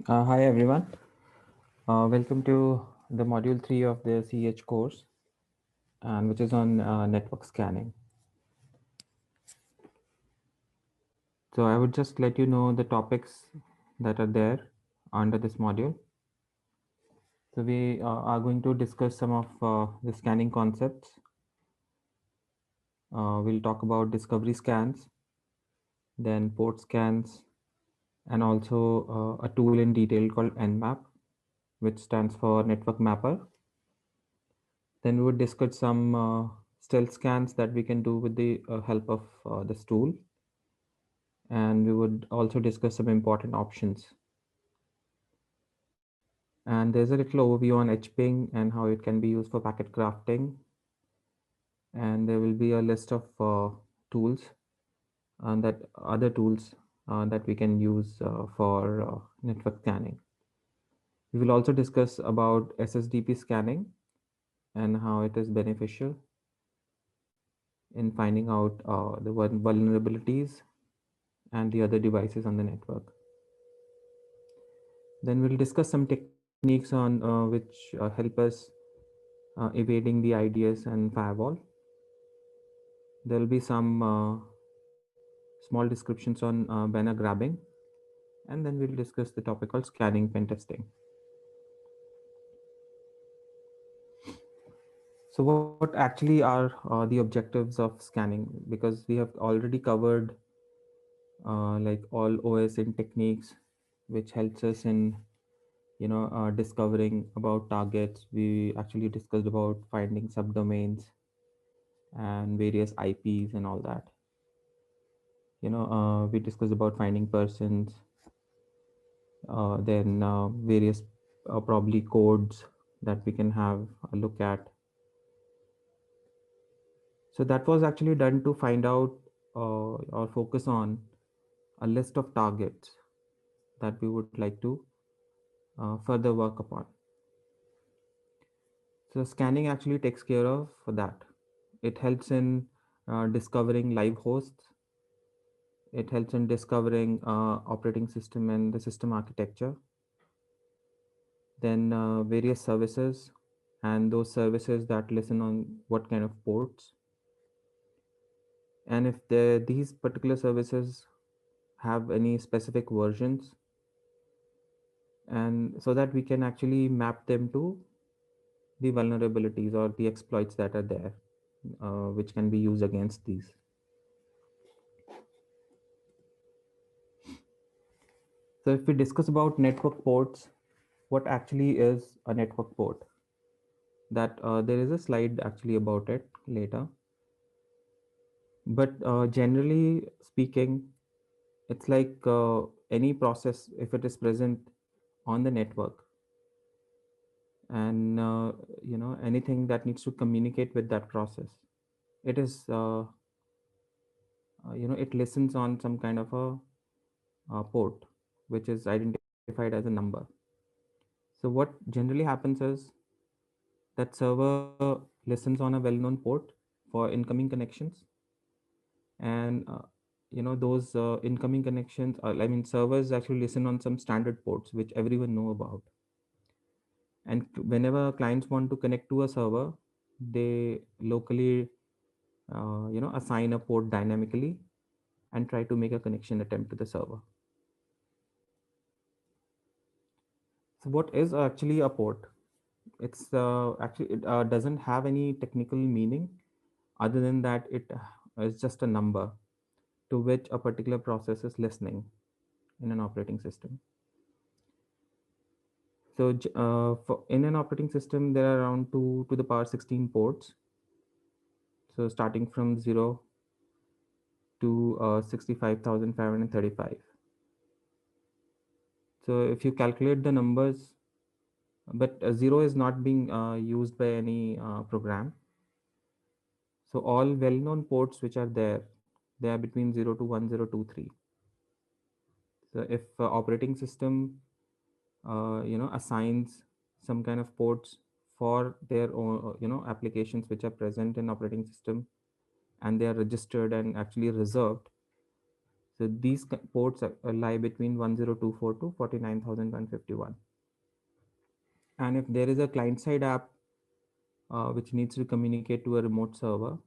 Hi everyone. Welcome to the module 3 of the CH course, and which is on network scanning. So I would just let you know the topics that are there under this module. So we are going to discuss some of the scanning concepts. We'll talk about discovery scans, then port scans, and also a tool in detail called Nmap, which stands for Network Mapper. Then we would discuss some stealth scans that we can do with the help of this tool, and we would also discuss some important options. And there's a little overview on HPing and how it can be used for packet crafting. And there will be a list of tools and that other tools that we can use for network scanning. We will also discuss about SSDP scanning and how it is beneficial in finding out the vulnerabilities and the other devices on the network. Then we'll discuss some techniques on which help us evading the IDS and firewall. There will be some small descriptions on banner grabbing, and then we'll discuss the topic called scanning pen testing. So, what actually are the objectives of scanning? Because we have already covered like all OSN techniques, which helps us in discovering about targets. We actually discussed about finding subdomains and various IPs and all that. We discussed about finding persons, then various probably codes that we can have a look at. So that was actually done to find out or focus on a list of targets that we would like to further work upon. So scanning actually takes care of that. It helps in discovering live hosts. It helps in discovering operating system and the system architecture. Then various services and those services that listen on what kind of ports. And if these particular services have any specific versions, and so that we can actually map them to the vulnerabilities or the exploits that are there, which can be used against these. So if we discuss about network ports, what actually is a network port? That there is a slide actually about it later. But generally speaking, it's like any process, if it is present on the network, and anything that needs to communicate with that process, it is it listens on some kind of a port, which is identified as a number. So what generally happens is that server listens on a well-known port for incoming connections, and those incoming connections I mean servers actually listen on some standard ports which everyone know about. And whenever clients want to connect to a server, they locally assign a port dynamically and try to make a connection attempt to the server. So what is actually a port? It's actually it doesn't have any technical meaning other than that it is just a number to which a particular process is listening in an operating system. So in an operating system, there are around 2 to the power 16 ports. So starting from 0 to 65,535. So if you calculate the numbers, but 0 is not being used by any program. So all well-known ports which are there, they are between 0 to 1023. So if operating system assigns some kind of ports for their own applications which are present in operating system, and they are registered and actually reserved, So these ports lie between 1024 to 49151. And if there is a client side app which needs to communicate to a remote server,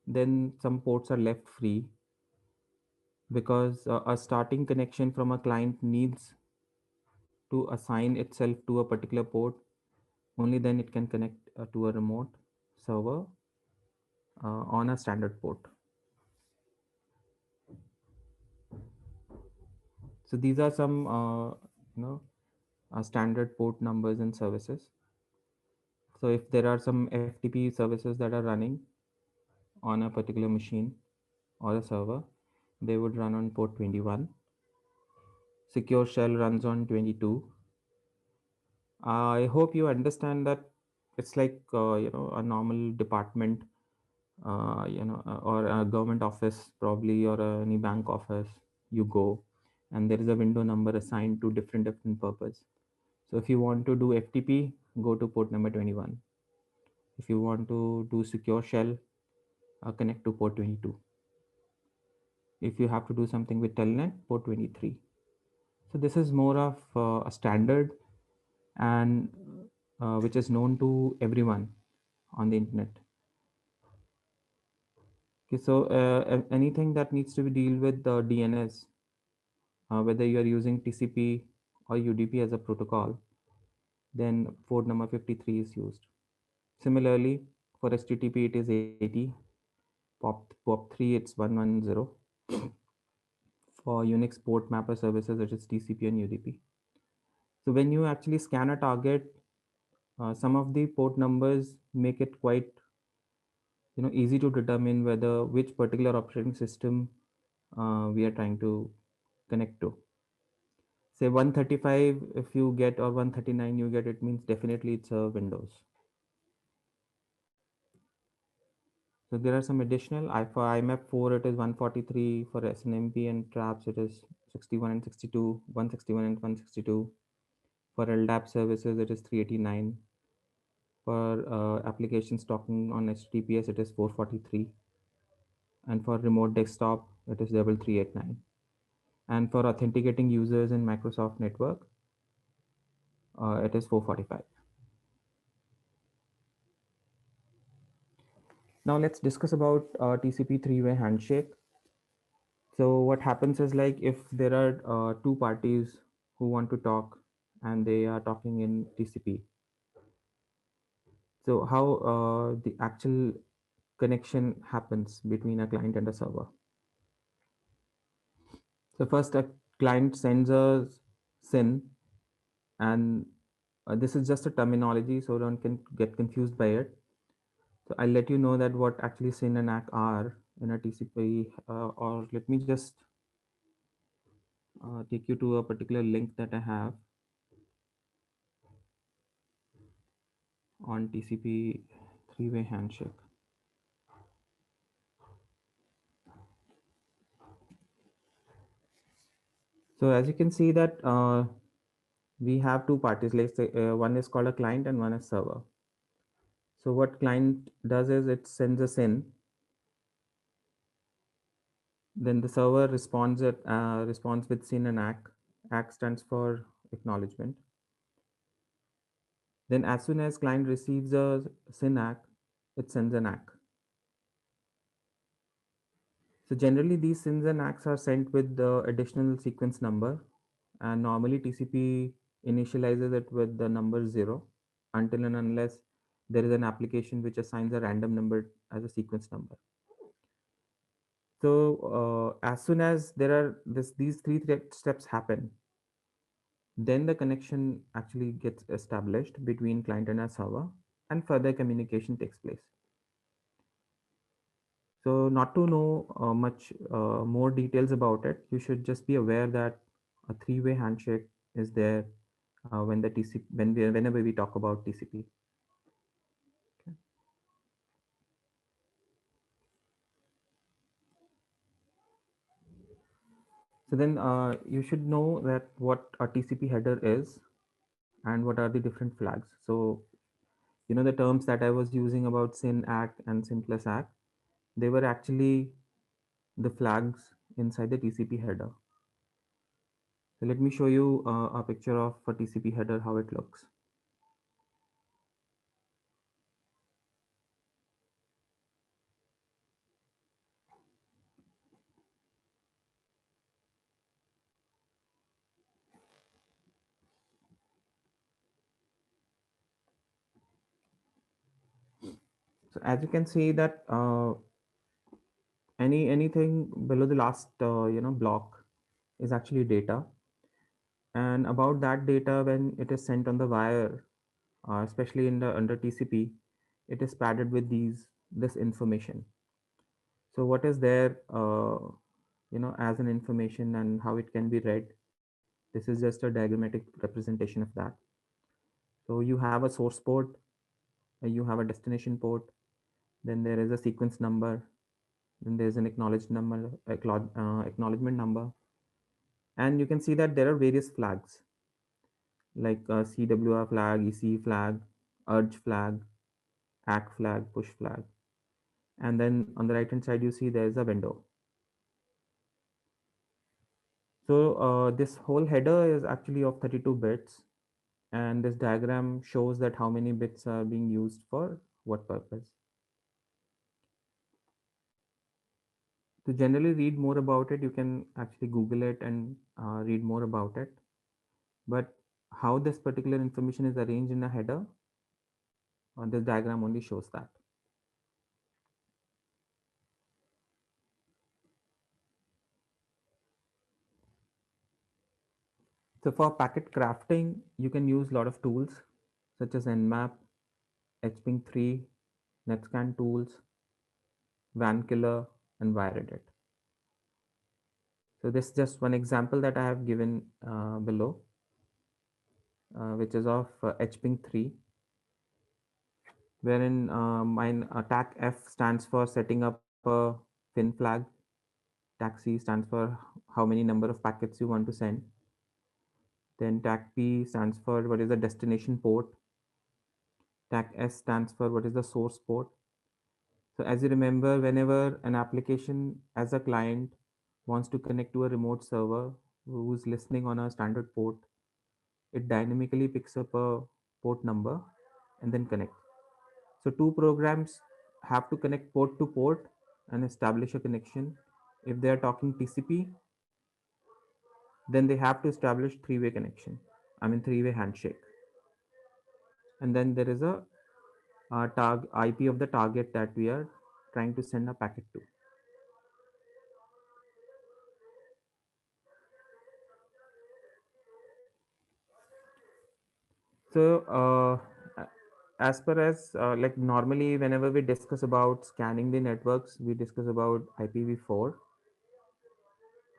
then some ports are left free because a starting connection from a client needs to assign itself to a particular port. Only then it can connect to a remote server on a standard port. So these are some you know standard port numbers and services. So if there are some FTP services that are running on a particular machine or a server, they would run on port 21. Secure shell runs on 22. I hope you understand that it's like a normal department, or a government office probably, or any bank office. You go, and there is a window number assigned to different purpose. So if you want to do FTP, go to port number 21. If you want to do secure shell, connect to port 22. If you have to do something with telnet, port 23. So this is more of a standard, and which is known to everyone on the internet. Okay, so anything that needs to be deal with the DNS, whether you are using TCP or UDP as a protocol, then port number 53 is used. Similarly, for HTTP it is 80, POP3 it's 110. For Unix port mapper services it is TCP and UDP. So when you actually scan a target, some of the port numbers make it quite easy to determine whether which particular operating system we are trying to connect to. Say 135 if you get, or 139 you get, it means definitely it's a Windows. So there are some additional. For IMAP4 it is 143, for SNMP and traps it is 61 and 62, 161 and 162. For LDAP services it is 389. For applications talking on HTTPS it is 443, and for remote desktop it is 3389. And for authenticating users in Microsoft network, it is 445. Now let's discuss about TCP three-way handshake. So what happens is, like, if there are two parties who want to talk and they are talking in TCP, so how the actual connection happens between a client and a server. So first, a client sends a SYN, and this is just a terminology, so don't get confused by it. So I'll let you know that what actually SYN and ACK are in a TCP, or let me just take you to a particular link that I have on TCP three-way handshake. So as you can see that we have two parties. Let's say one is called a client and one is server. So what client does is it sends a SYN, then the server responds with SYN and ACK. ACK stands for acknowledgement. Then as soon as client receives a SYN ACK, it sends an ACK. So generally these SYNs and ACKs are sent with the additional sequence number, and normally TCP initializes it with the number 0 until and unless there is an application which assigns a random number as a sequence number. So as soon as there are these three steps happen, then the connection actually gets established between client and a server, and further communication takes place. So not to know much more details about it, you should just be aware that a three-way handshake is there when the TCP whenever we talk about TCP. Okay. So then you should know that what a TCP header is and what are the different flags. So the terms that I was using about SYN ACK and SYN plus ACK, they were actually the flags inside the TCP header. So let me show you a picture of a TCP header, how it looks. So as you can see that anything below the last block is actually data, and about that data, when it is sent on the wire, especially in the under TCP, it is padded with this information. So what is there, as an information and how it can be read? This is just a diagrammatic representation of that. So you have a source port, you have a destination port, then there is a sequence number, then there's an acknowledgement number, and you can see that there are various flags like CWR flag, EC flag, urge flag, ACK flag, push flag, and then on the right hand side you see there is a window. So this whole header is actually of 32 bits, and this diagram shows that how many bits are being used for what purpose. To generally read more about it, you can actually Google it and read more about it. But how this particular information is arranged in a header, this diagram only shows that. So for packet crafting, you can use a lot of tools such as Nmap, HPing3, NetScan tools, VANKiller, and WireEdit. So this is just one example that I have given below, which is of HPing3, wherein mine attack F stands for setting up a fin flag, taxi stands for how many number of packets you want to send. Then tag P stands for what is the destination port. Tag S stands for what is the source port. So as you remember, whenever an application as a client wants to connect to a remote server who's listening on a standard port, it dynamically picks up a port number and then connect. So two programs have to connect port to port and establish a connection. If they are talking TCP, then they have to establish three-way connection. I mean three-way handshake. And then there is a IP of the target that we are trying to send a packet to. So, as per as like normally, whenever we discuss about scanning the networks, we discuss about IPv4.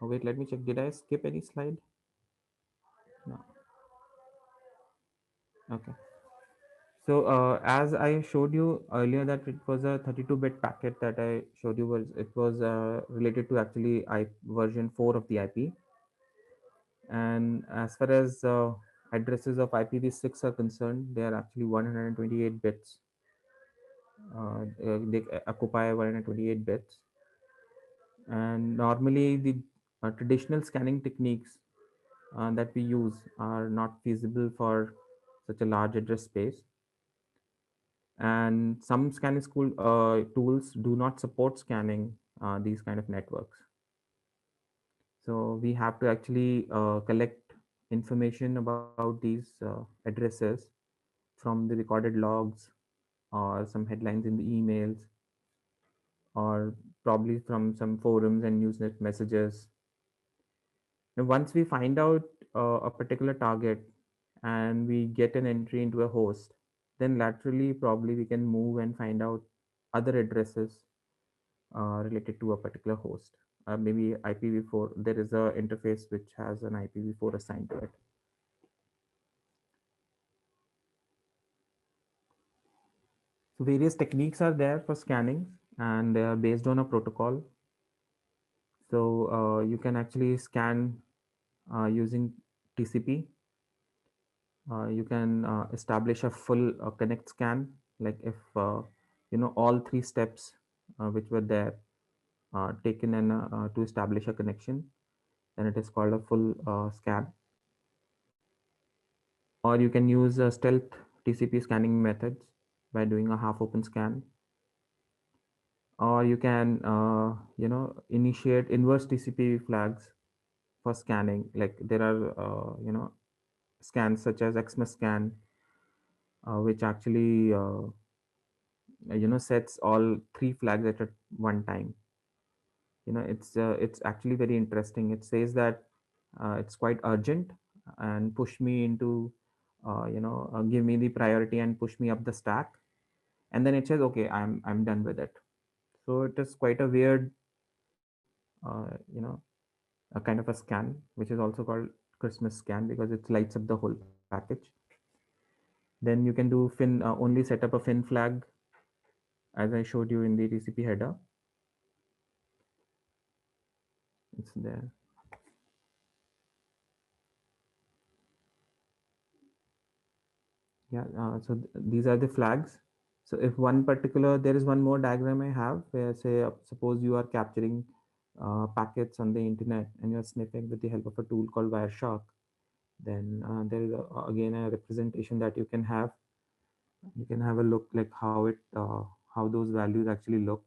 Oh, wait, let me check. Did I skip any slide? No. Okay. So, as I showed you earlier, that it was a 32-bit packet that I showed you was it was related to actually version 4 of the IP. And as far as addresses of IPv6 are concerned, they are actually 128 bits. They occupy 128 bits. And normally, the traditional scanning techniques that we use are not feasible for such a large address space. And some scanning tools do not support scanning these kind of networks. So we have to actually collect information about these addresses from the recorded logs or some headlines in the emails or probably from some forums and newsnet messages. Now, once we find out a particular target and we get an entry into a host, then laterally probably we can move and find out other addresses related to a particular host. Maybe IPv4, there is a interface which has an IPv4 assigned to it. So various techniques are there for scanning and they are based on a protocol. So you can actually scan using TCP. You can establish a full connect scan, like if all three steps which were there, taken to establish a connection, then it is called a full scan. Or you can use stealth TCP scanning methods by doing a half open scan. Or you can initiate inverse TCP flags for scanning. Like there are scans such as Xmas scan, which actually sets all three flags at one time. It's actually very interesting. It says that it's quite urgent and push me into give me the priority and push me up the stack, and then it says okay, I'm done with it. So it is quite a weird a kind of a scan, which is also called Christmas scan because it lights up the whole package. Then you can do fin only set up a fin flag as I showed you in the TCP header. It's there. Yeah, these are the flags. So if one particular, there is one more diagram I have where say, suppose you are capturing packets on the internet and you're sniffing with the help of a tool called Wireshark, then there is again a representation that you can have. You can have a look like how those values actually look.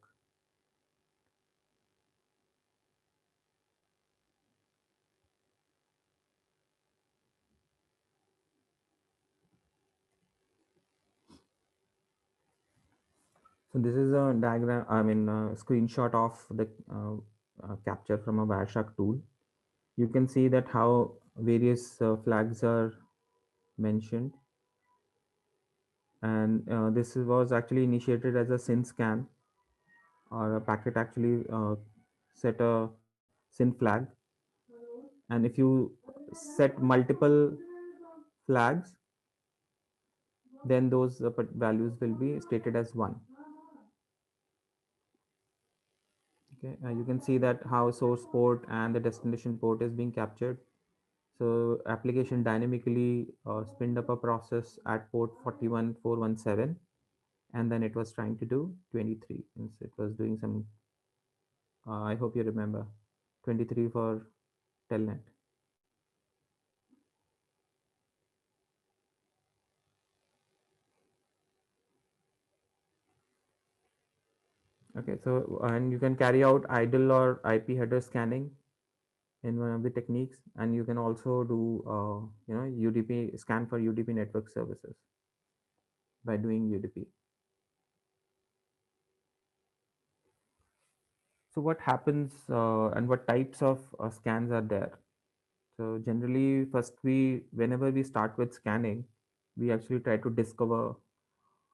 So this is a diagram, I mean, a screenshot of the capture from a Wireshark tool. You can see that how various flags are mentioned, and was actually initiated as a SYN scan, or a packet actually set a SYN flag, and if you set multiple flags, then those values will be stated as one. Okay, you can see that how source port and the destination port is being captured. So application dynamically spinned up a process at port 41417, and then it was trying to do 23. Means it was doing some, I hope you remember, 23 for telnet. Okay, so and you can carry out idle or IP header scanning in one of the techniques, and you can also do UDP scan for UDP network services by doing UDP. So what happens and what types of scans are there? So generally, first whenever we start with scanning, we actually try to discover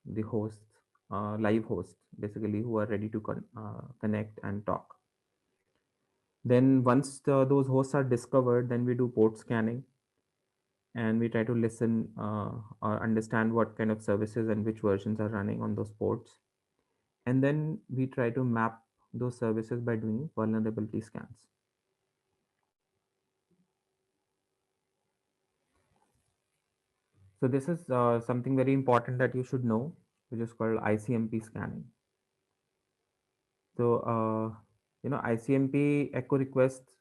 the hosts, live hosts, basically who are ready to connect and talk. Then once those hosts are discovered, then we do port scanning, and we try to listen or understand what kind of services and which versions are running on those ports. And then we try to map those services by doing vulnerability scans. So this is something very important that you should know, which is called ICMP scanning. So ICMP echo requests,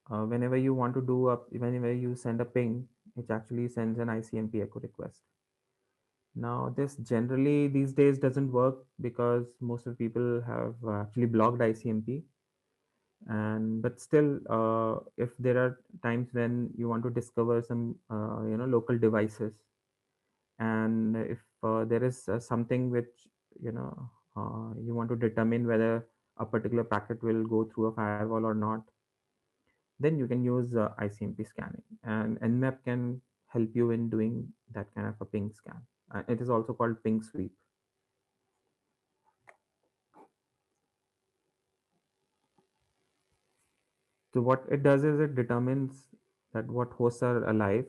whenever you want to do whenever you send a ping, it actually sends an ICMP echo request. Now this generally these days doesn't work because most of the people have actually blocked ICMP. And but still, if there are times when you want to discover some local devices, and if there is something which you want to determine whether a particular packet will go through a firewall or not, then you can use ICMP scanning, and Nmap can help you in doing that kind of a ping scan. It is also called ping sweep. So what it does is it determines that what hosts are alive,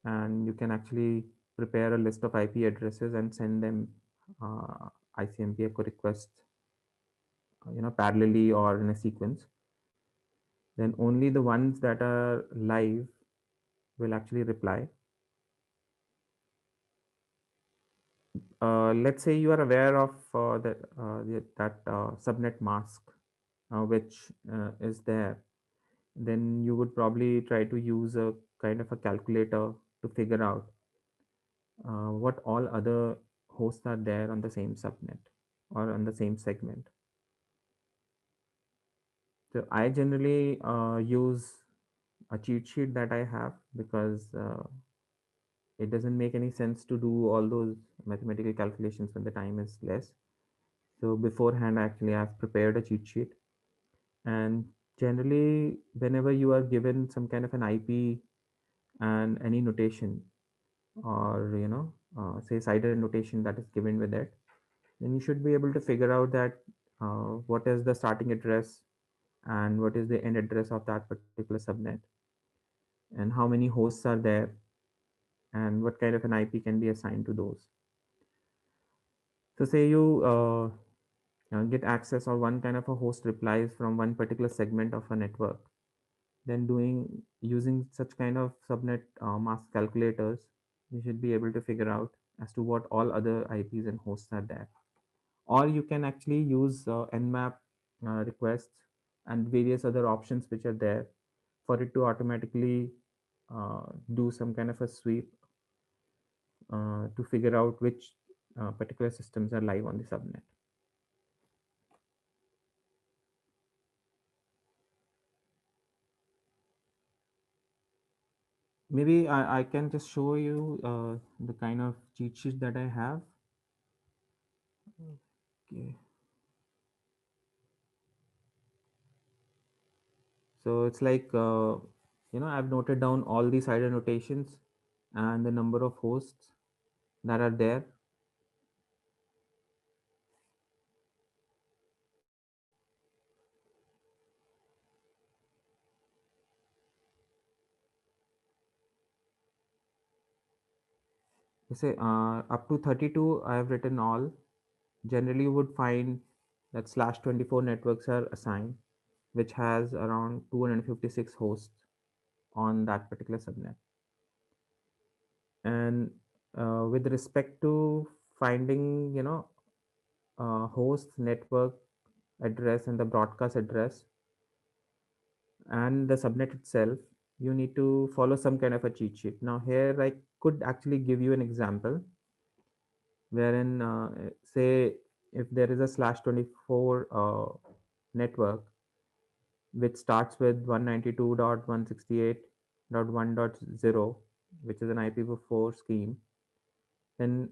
and you can actually prepare a list of IP addresses and send them ICMP echo requests, parallelly or in a sequence. Then only the ones that are live will actually reply. Let's say you are aware of that subnet mask. which is there, then you would probably try to use a kind of a calculator to figure out what all other hosts are there on the same subnet or on the same segment. So I generally use a cheat sheet that I have because it doesn't make any sense to do all those mathematical calculations when the time is less. So beforehand, actually, I've prepared a cheat sheet, and generally, whenever you are given some kind of an IP and any notation, or say cider notation that is given with it, then you should be able to figure out that what is the starting address and what is the end address of that particular subnet, and how many hosts are there, and what kind of an IP can be assigned to those. So say you get access, or one kind of a host replies from one particular segment of a network, then doing using such kind of subnet mask calculators, you should be able to figure out as to what all other IPs and hosts are there. Or you can actually use nmap requests and various other options which are there for it to automatically do some kind of a sweep to figure out which particular systems are live on the subnet. Maybe I can just show you the kind of cheat sheet that I have. Okay. So it's like, I've noted down all these cider notations and the number of hosts that are there. You say up to 32, I have written all. Generally, you would find that /24 networks are assigned, which has around 256 hosts on that particular subnet. And with respect to finding, host, network address, and the broadcast address, and the subnet itself, you need to follow some kind of a cheat sheet. Now, here I could actually give you an example wherein, say, if there is a /24 network which starts with 192.168.1.0, which is an IPv4 scheme, then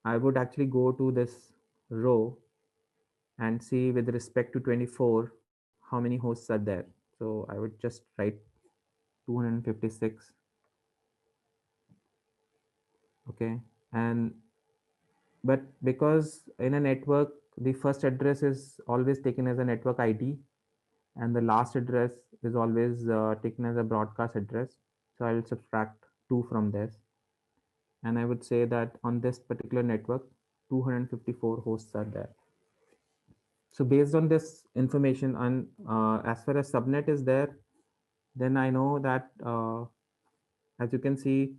I would actually go to this row and see with respect to 24 how many hosts are there. So I would just write 256. Okay. And but because in a network the first address is always taken as a network ID, and the last address is always taken as a broadcast address, so I will subtract 2 from this, and I would say that on this particular network 254 hosts are there. So based on this information, and as far as subnet is there, then I know that as you can see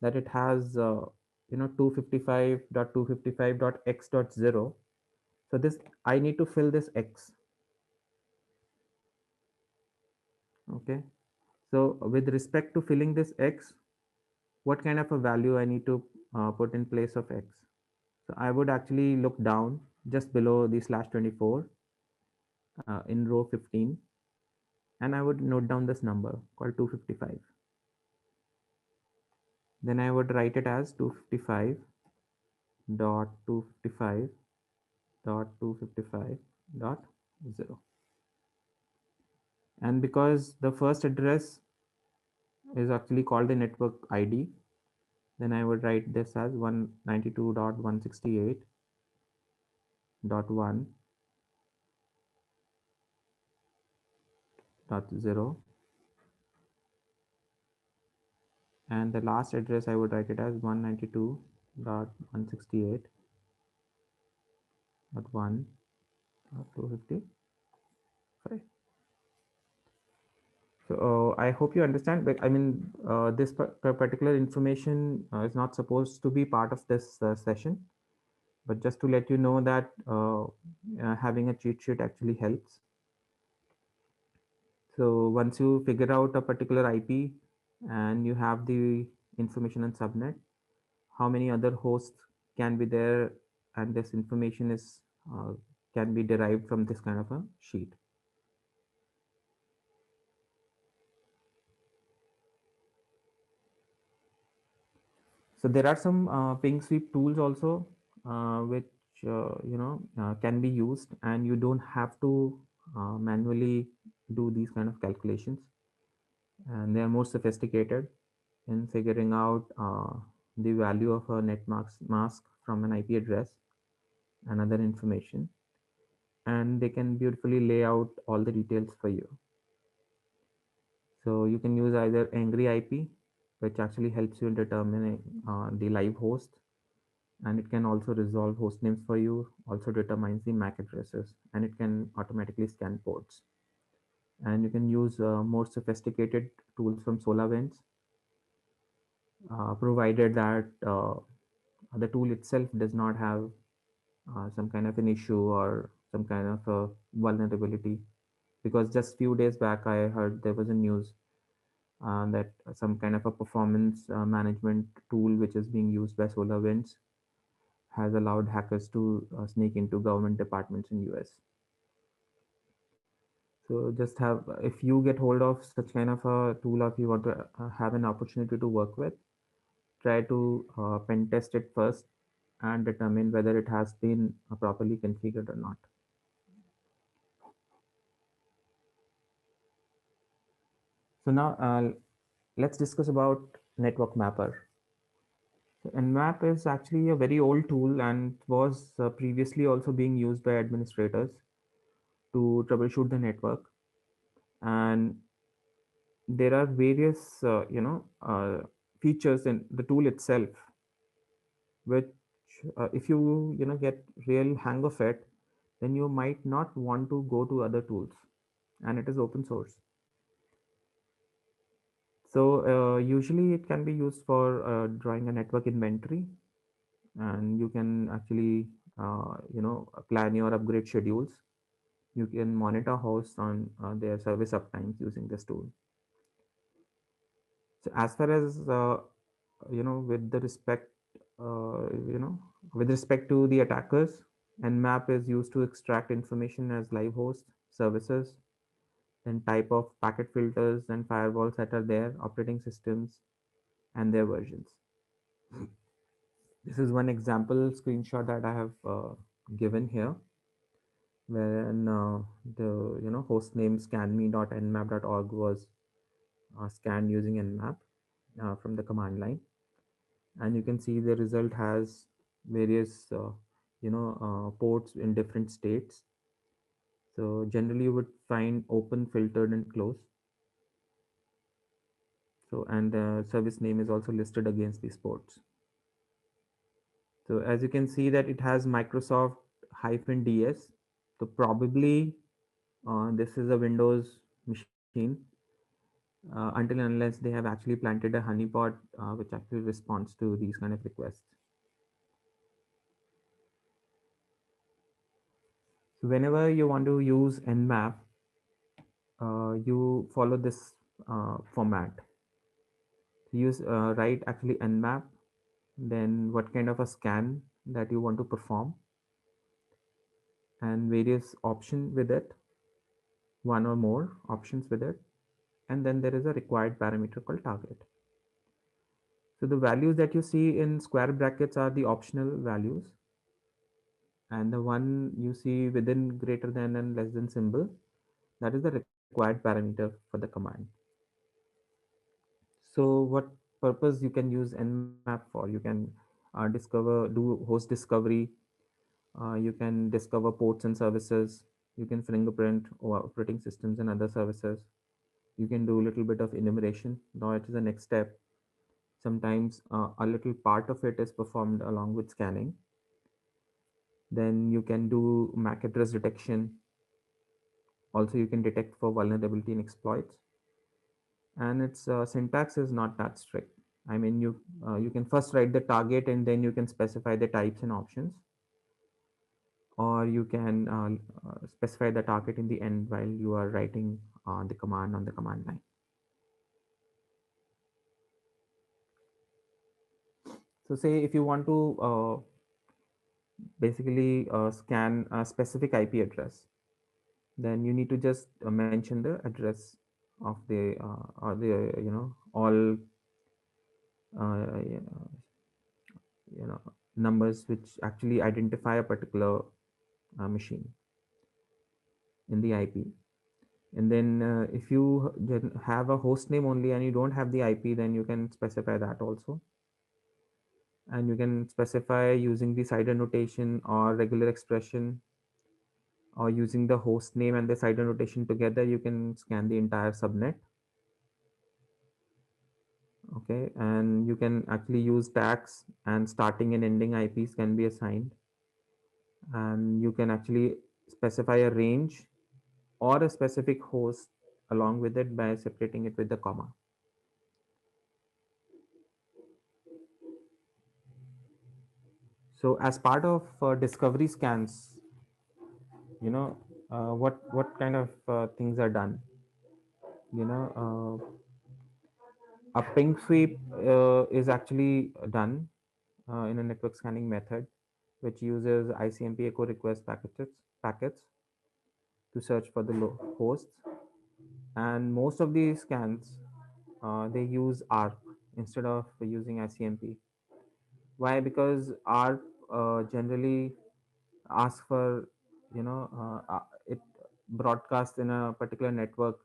that it has 255.255.x.0. So this, I need to fill this x. Okay. So with respect to filling this x, what kind of a value I need to put in place of x? So I would actually look down just below the /24 in row 15, and I would note down this number called 255. Then I would write it as 255 dot 255 dot 255 dot 0. And because the first address is actually called the network ID, then I would write this as 192.168.1.0, and the last address I would write it as 192.168.1.255. So I hope you understand. But I mean, this particular information is not supposed to be part of this session. But just to let you know that having a cheat sheet actually helps. So once you figure out a particular IP and you have the information on subnet, how many other hosts can be there, and this information is uh, can be derived from this kind of a sheet. So there are some ping sweep tools also, which can be used, and you don't have to manually do these kind of calculations, and they are more sophisticated in figuring out the value of a mask from an IP address and other information, and they can beautifully lay out all the details for you. So you can use either angry IP, which actually helps you in determining the live host, and it can also resolve host names for you, also determines the MAC addresses, and it can automatically scan ports. And you can use more sophisticated tools from SolarWinds, provided that the tool itself does not have some kind of an issue or some kind of a vulnerability. Because just few days back, I heard there was a news that some kind of a performance management tool which is being used by SolarWinds has allowed hackers to sneak into government departments in US. So just have, if you get hold of such kind of a tool, or if you want to have an opportunity to work with, try to pen test it first and determine whether it has been properly configured or not. So now let's discuss about network mapper. So Nmap is actually a very old tool and was previously also being used by administrators to troubleshoot the network. And there are various, features in the tool itself, which, if you get real hang of it, then you might not want to go to other tools, and it is open source. So usually it can be used for drawing a network inventory, and you can actually, plan your upgrade schedules. You can monitor hosts on their service uptimes using this tool. So as far as with the respect, uh, you know, with respect to the attackers, Nmap is used to extract information as live host services, then type of packet filters and firewalls that are there, operating systems, and their versions. This is one example screenshot that I have given here, wherein the host name scanme.nmap.org was scanned using Nmap from the command line, and you can see the result has various ports in different states. So generally you would find open, filtered, and close. So, and the service name is also listed against these ports. So as you can see that it has Microsoft -ds. So probably this is a Windows machine, until and unless they have actually planted a honeypot which actually responds to these kind of requests. So whenever you want to use Nmap, you follow this format. Use write actually Nmap, then what kind of a scan that you want to perform, and various options with it, one or more options with it, and then there is a required parameter called target. So the values that you see in square brackets are the optional values, and the one you see within greater than and less than symbol, that is the required parameter for the command. So what purpose you can use Nmap for? You can do host discovery, you can discover ports and services, you can fingerprint or operating systems and other services. You can do a little bit of enumeration. Now it is the next step. Sometimes a little part of it is performed along with scanning. Then you can do MAC address detection. Also, you can detect for vulnerability and exploits. And its syntax is not that strict. I mean, you can first write the target and then you can specify the types and options. or you can specify the target in the end while you are writing the command on the command line. So say if you want to basically scan a specific IP address, then you need to just mention the address of the or the all you know numbers which actually identify a particular machine in the IP. And then if you have a host name only and you don't have the IP, then you can specify that also. And you can specify using the CIDR notation or regular expression, or using the host name and the CIDR notation together, you can scan the entire subnet. Okay, and you can actually use tags, and starting and ending IPs can be assigned. And you can actually specify a range or a specific host along with it by separating it with the comma. So as part of discovery scans, you know, what kind of things are done? You know, a ping sweep is actually done in a network scanning method, which uses ICMP echo request packets to search for the hosts. And most of these scans, they use ARP instead of using ICMP. Why? Because ARP generally asks for, it broadcasts in a particular network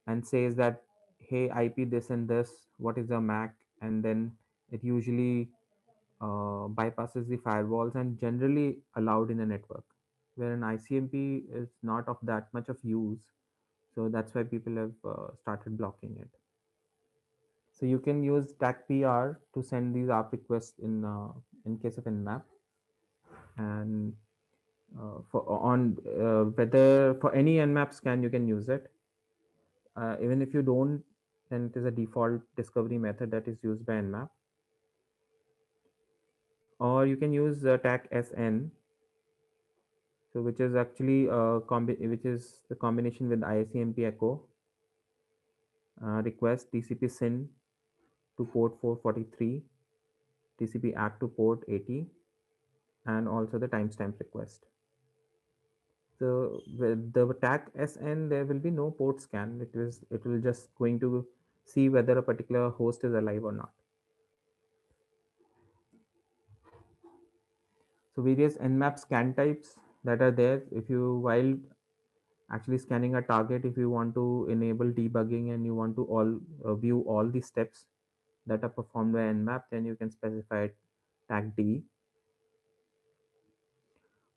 and says that, hey, IP this and this, what is the MAC? And then it usually bypasses the firewalls and generally allowed in a network, where an ICMP is not of that much of use. So that's why people have started blocking it. So you can use TAC-PR to send these ARP requests in case of Nmap, and for on whether for any Nmap scan you can use it. Even if you don't, then it is a default discovery method that is used by Nmap. Or you can use TAC-SN, so which is actually which is the combination with ICMP echo request TCP SYN to port 443, TCP ACK to port 80, and also the timestamp request. So with the tag SN, there will be no port scan. It will just going to see whether a particular host is alive or not. So various Nmap scan types that are there. If you while actually scanning a target, if you want to enable debugging and you want to all view all the steps that are performed by Nmap, then you can specify tag D.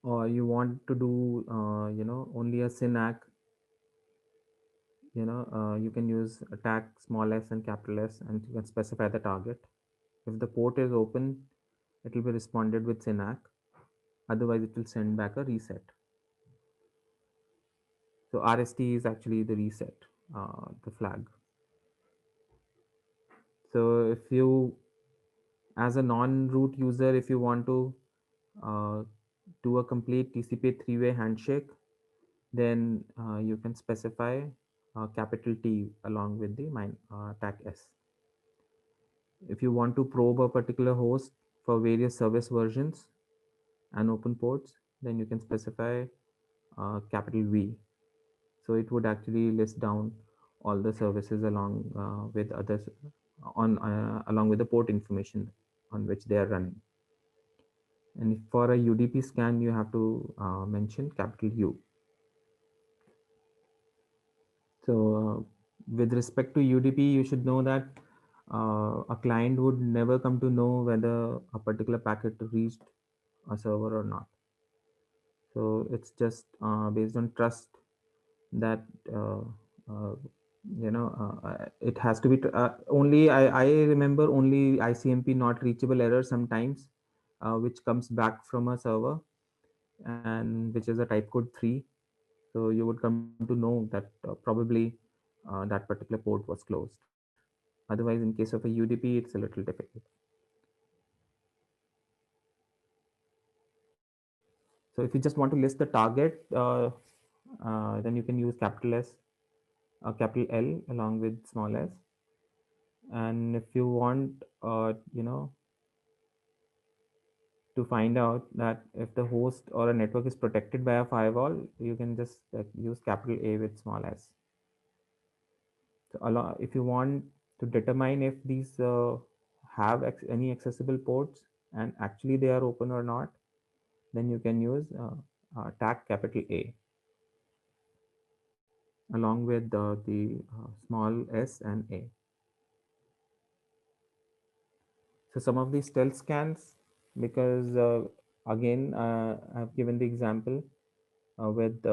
Or you want to do only a SYNAC, you can use a tag small s and capital S, and you can specify the target. If the port is open, it will be responded with SYNAC. Otherwise, it will send back a reset. So RST is actually the reset, the flag. So if you, as a non-root user, if you want to uh, do a complete TCP three-way handshake, then you can specify capital T along with the tag S. If you want to probe a particular host for various service versions and open ports, then you can specify capital V. So it would actually list down all the services along with others on along with the port information on which they are running. And if for a UDP scan, you have to mention capital U. So with respect to UDP, you should know that a client would never come to know whether a particular packet reached a server or not. So it's just based on trust that uh, it has to be only. I remember only ICMP not reachable error sometimes, which comes back from a server, and which is a type code 3. So you would come to know that probably that particular port was closed. Otherwise, in case of a UDP, it's a little difficult. So if you just want to list the target, then you can use capital S, capital L along with small s. And if you want, to find out that if the host or a network is protected by a firewall, you can just use capital A with small s. So if you want to determine if these have any accessible ports and actually they are open or not, then you can use tag capital A along with the small s and a. So some of these stealth scans, because again, I've given the example with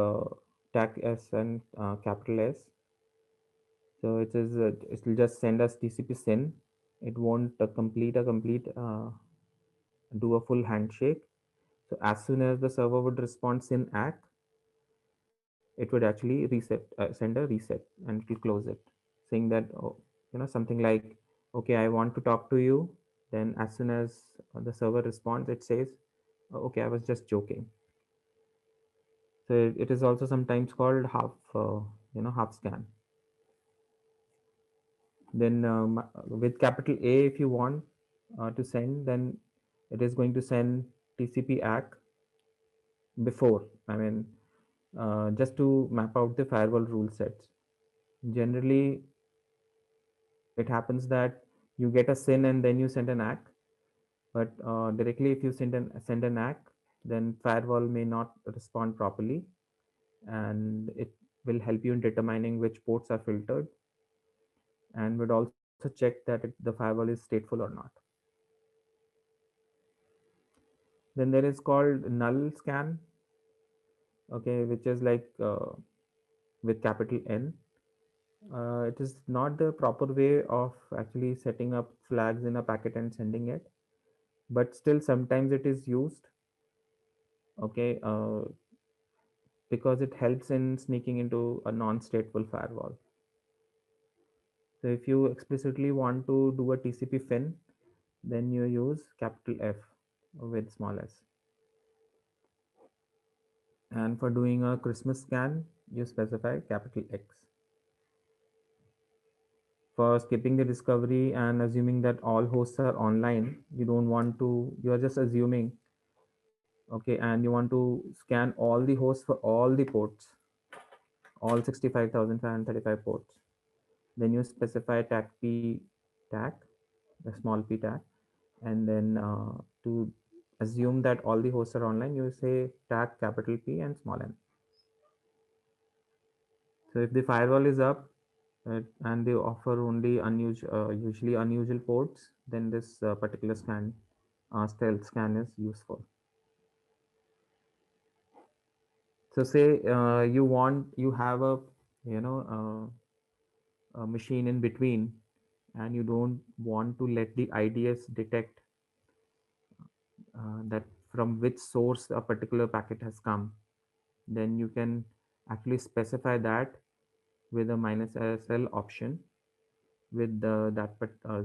tag s and capital S. So it will just send us TCP SYN. It won't complete do a full handshake. So as soon as the server would respond SYN ACK, it would actually send a reset, and it will close it, saying that, oh, something like, okay, I want to talk to you. Then as soon as the server responds, it says, okay, I was just joking. So it is also sometimes called half scan. Then with capital A, if you want to send, then it is going to send TCP ACK before. I mean, just to map out the firewall rule sets. Generally, it happens that you get a SYN and then you send an ACK. But directly, if you send an ACK, then firewall may not respond properly, and it will help you in determining which ports are filtered, and would also check that the firewall is stateful or not. Then there is called null scan, okay, which is like with capital N. It is not the proper way of actually setting up flags in a packet and sending it, but still sometimes it is used, okay, because it helps in sneaking into a non-stateful firewall. So if you explicitly want to do a TCP fin, then you use capital F with small s. And for doing a Christmas scan, you specify capital X. For skipping the discovery and assuming that all hosts are online, you are just assuming, okay, and you want to scan all the hosts for all the ports, all 65,535 ports. Then you specify tag p tag, the small p tag, and then to assume that all the hosts are online, you say tag capital P and small n. So if the firewall is up, and they offer only usually unusual ports, then this particular stealth scan is useful. So say you have you know a machine in between, and you don't want to let the IDS detect that from which source a particular packet has come. Then you can actually specify that with a -SL option with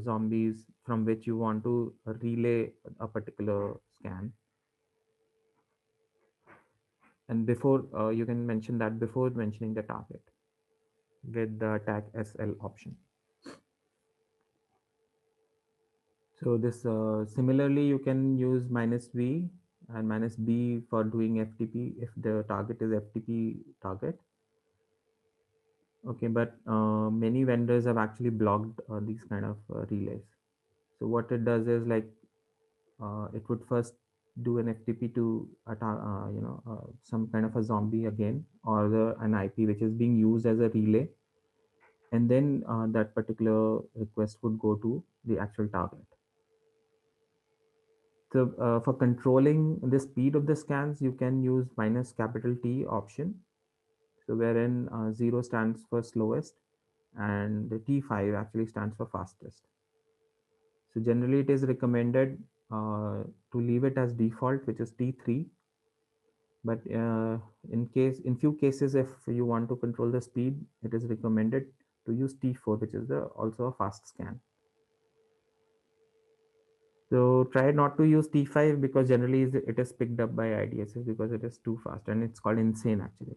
zombies from which you want to relay a particular scan. And before you can mention that before mentioning the target with the tag SL option. So this similarly you can use -V and -B for doing FTP if the target is FTP target. Okay, but many vendors have actually blocked these kind of relays. So what it does is like it would first do an FTP to some kind of a zombie again, or an IP which is being used as a relay, and then that particular request would go to the actual target. So for controlling the speed of the scans, you can use -T option. So wherein 0 stands for slowest and the T5 actually stands for fastest. So generally it is recommended to leave it as default, which is T3. But in few cases, if you want to control the speed, it is recommended to use T4, which is also a fast scan. So try not to use T5 because generally it is picked up by IDSs because it is too fast and it's called insane actually.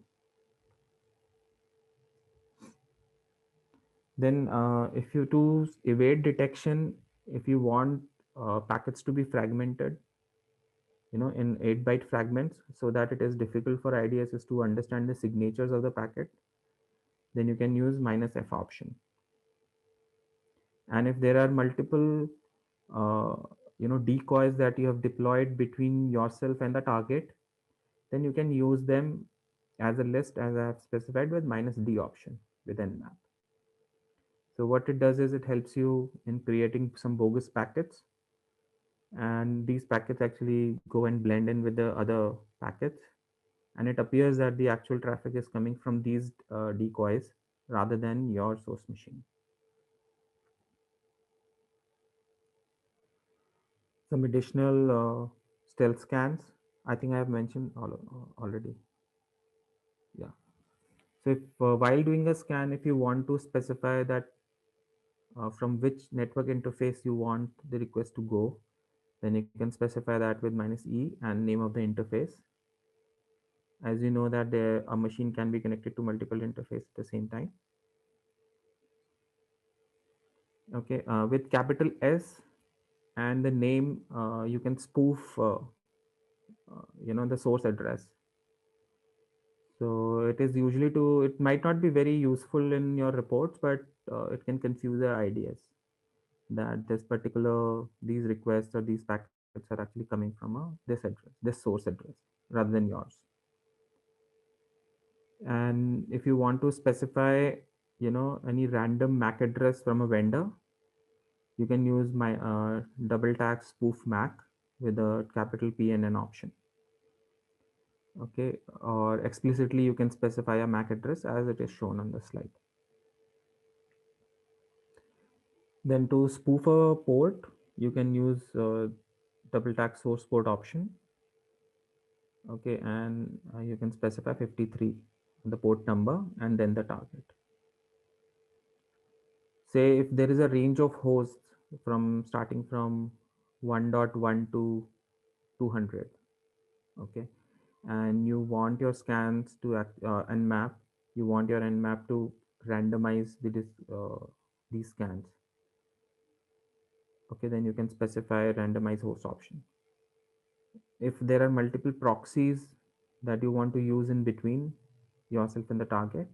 Then if you to evade detection, if you want packets to be fragmented, in 8-byte fragments so that it is difficult for IDSs to understand the signatures of the packet, then you can use -F option. And if there are multiple uh, decoys that you have deployed between yourself and the target, then you can use them as a list as I have specified with -D option with Nmap. So what it does is it helps you in creating some bogus packets, and these packets actually go and blend in with the other packets, and it appears that the actual traffic is coming from these decoys rather than your source machine. Some additional stealth scans. I think I have mentioned already. Yeah. So if while doing a scan, if you want to specify that from which network interface you want the request to go, then you can specify that with -E and name of the interface. As you know that a machine can be connected to multiple interfaces at the same time. Okay, with capital S and the name, you can spoof, the source address. So it is usually to, it might not be very useful in your reports, but it can confuse the IDS that these requests or these packets are actually coming from this address, this source address, rather than yours. And if you want to specify, any random MAC address from a vendor, you can use my double tag spoof MAC with a capital P and an option. Okay, or explicitly you can specify a MAC address as it is shown on the slide. Then to spoof a port, you can use double tag source port option. Okay, and you can specify 53, the port number, and then the target. Say if there is a range of hosts from starting from 1.1 to 200, okay, and you want your scans to nmap, you want your nmap to randomize these scans. Okay, then you can specify randomize host option. If there are multiple proxies that you want to use in between yourself and the target,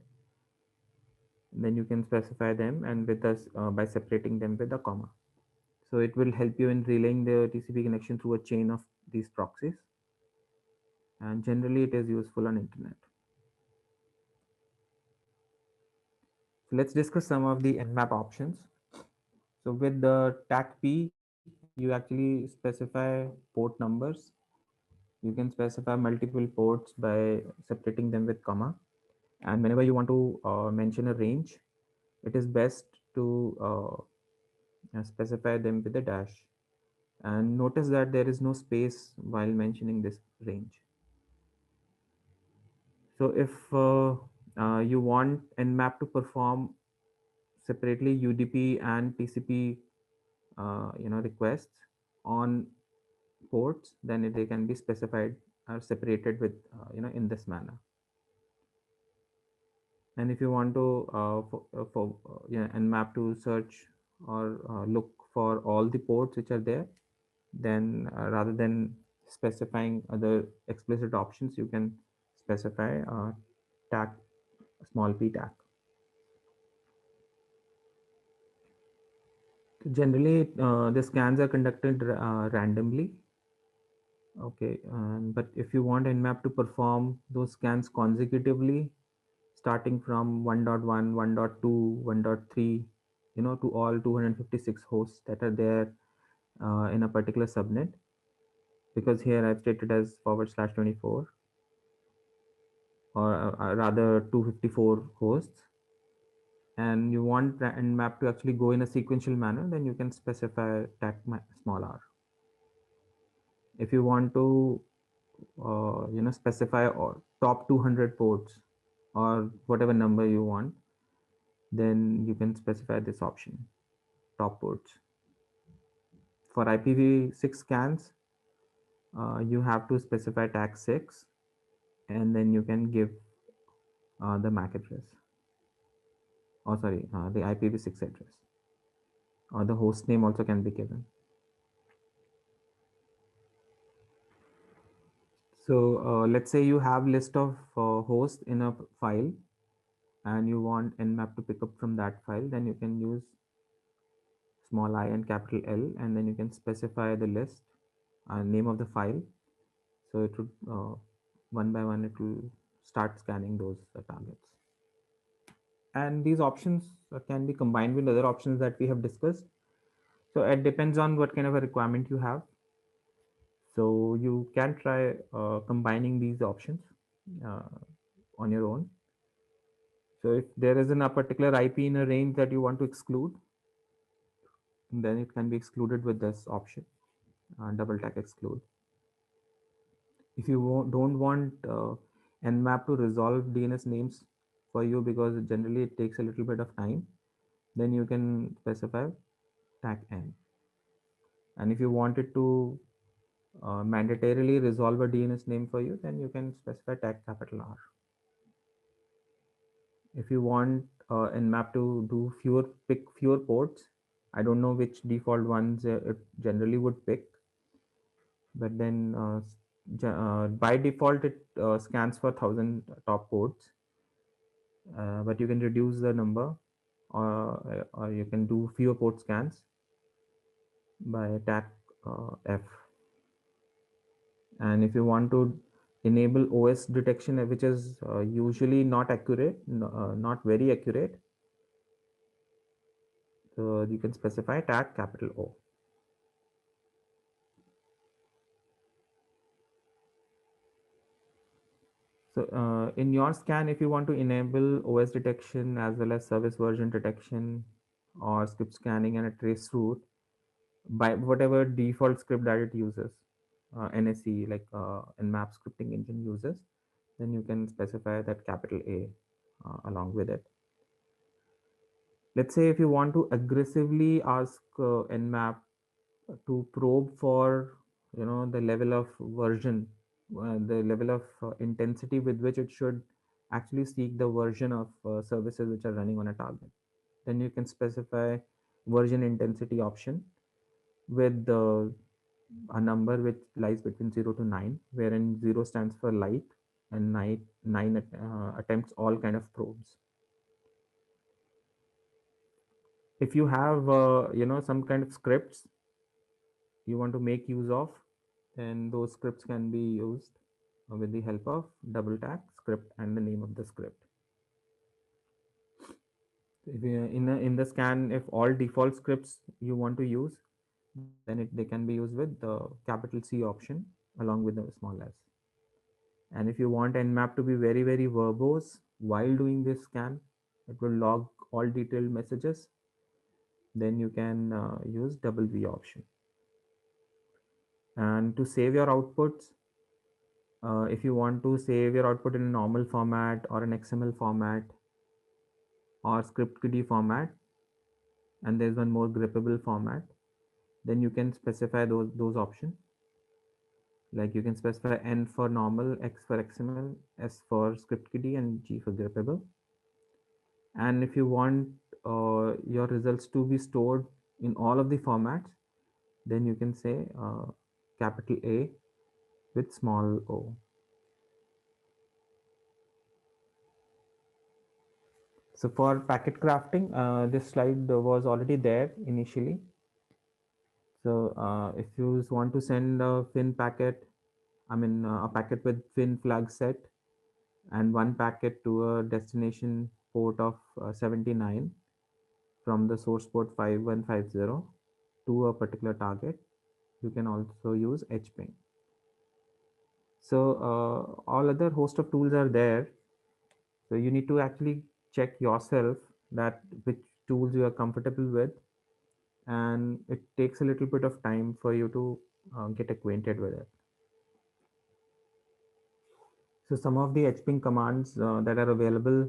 then you can specify them and with us by separating them with a comma. So it will help you in relaying the TCP connection through a chain of these proxies, and generally it is useful on internet. So let's discuss some of the nmap options. So with the TAC-P, you actually specify port numbers. You can specify multiple ports by separating them with comma. And whenever you want to mention a range, it is best to specify them with a dash. And notice that there is no space while mentioning this range. So if you want nmap to perform separately UDP and TCP, requests on ports, then they can be specified or separated with, in this manner. And if you want to nmap to search or look for all the ports which are there, then rather than specifying other explicit options, you can specify tag small p tag. Generally, the scans are conducted randomly. Okay, but if you want Nmap to perform those scans consecutively, starting from 1.1, 1.2, 1.3, to all 256 hosts that are there in a particular subnet, because here I've stated as /24, or rather 254 hosts, and you want Nmap to actually go in a sequential manner, then you can specify tag small r. If you want to specify or top 200 ports or whatever number you want, then you can specify this option, top ports. For IPv6 scans, you have to specify tag 6, and then you can give the MAC address, or sorry, the IPv6 address, or the host name also can be given. So let's say you have list of hosts in a file, and you want Nmap to pick up from that file, then you can use small I and capital L, and then you can specify the list, name of the file. So it would one by one it will start scanning those targets. And these options can be combined with other options that we have discussed. So it depends on what kind of a requirement you have. So you can try combining these options uh, on your own. So if there is a particular IP in a range that you want to exclude, then it can be excluded with this option, double tag exclude. If you don't want Nmap to resolve DNS names for you, because generally it takes a little bit of time, then you can specify tag N. And if you want it to mandatorily resolve a DNS name for you, then you can specify tag capital R. If you want Nmap to do pick fewer ports, I don't know which default ones it generally would pick, but then by default it scans for 1,000 top ports, but you can reduce the number, or you can do fewer port scans by tag F. And if you want to enable OS detection, which is usually not accurate, not very accurate, so you can specify tag capital O. So in your scan, if you want to enable OS detection as well as service version detection or script scanning and a trace route by whatever default script that it uses, NSE like Nmap scripting engine uses, then you can specify that capital A along with it. Let's say if you want to aggressively ask Nmap to probe for the level of version, the level of intensity with which it should actually seek the version of services which are running on a target, then you can specify version intensity option with a number which lies between 0 to 9, wherein 0 stands for light and 9 attempts all kind of probes. If you have some kind of scripts you want to make use of, then those scripts can be used with the help of double tag script and the name of the script. If you, in the scan, if all default scripts you want to use, then they can be used with the capital C option along with the small s. And if you want Nmap to be very very verbose while doing this scan, it will log all detailed messages, then you can use double V option. And to save your outputs, if you want to save your output in a normal format or an XML format or script kiddie format, and there's one more grippable format, then you can specify those options. Like you can specify N for normal, X for XML, S for script kiddie, and G for grippable. And if you want your results to be stored in all of the formats, then you can say capital A with small o. So for packet crafting, this slide was already there initially. So if you want to send a fin packet, a packet with fin flag set and one packet to a destination port of 79 from the source port 5150 to a particular target, you can also use hping. So all other host of tools are there. So you need to actually check yourself that which tools you are comfortable with, and it takes a little bit of time for you to get acquainted with it. So some of the hping commands that are available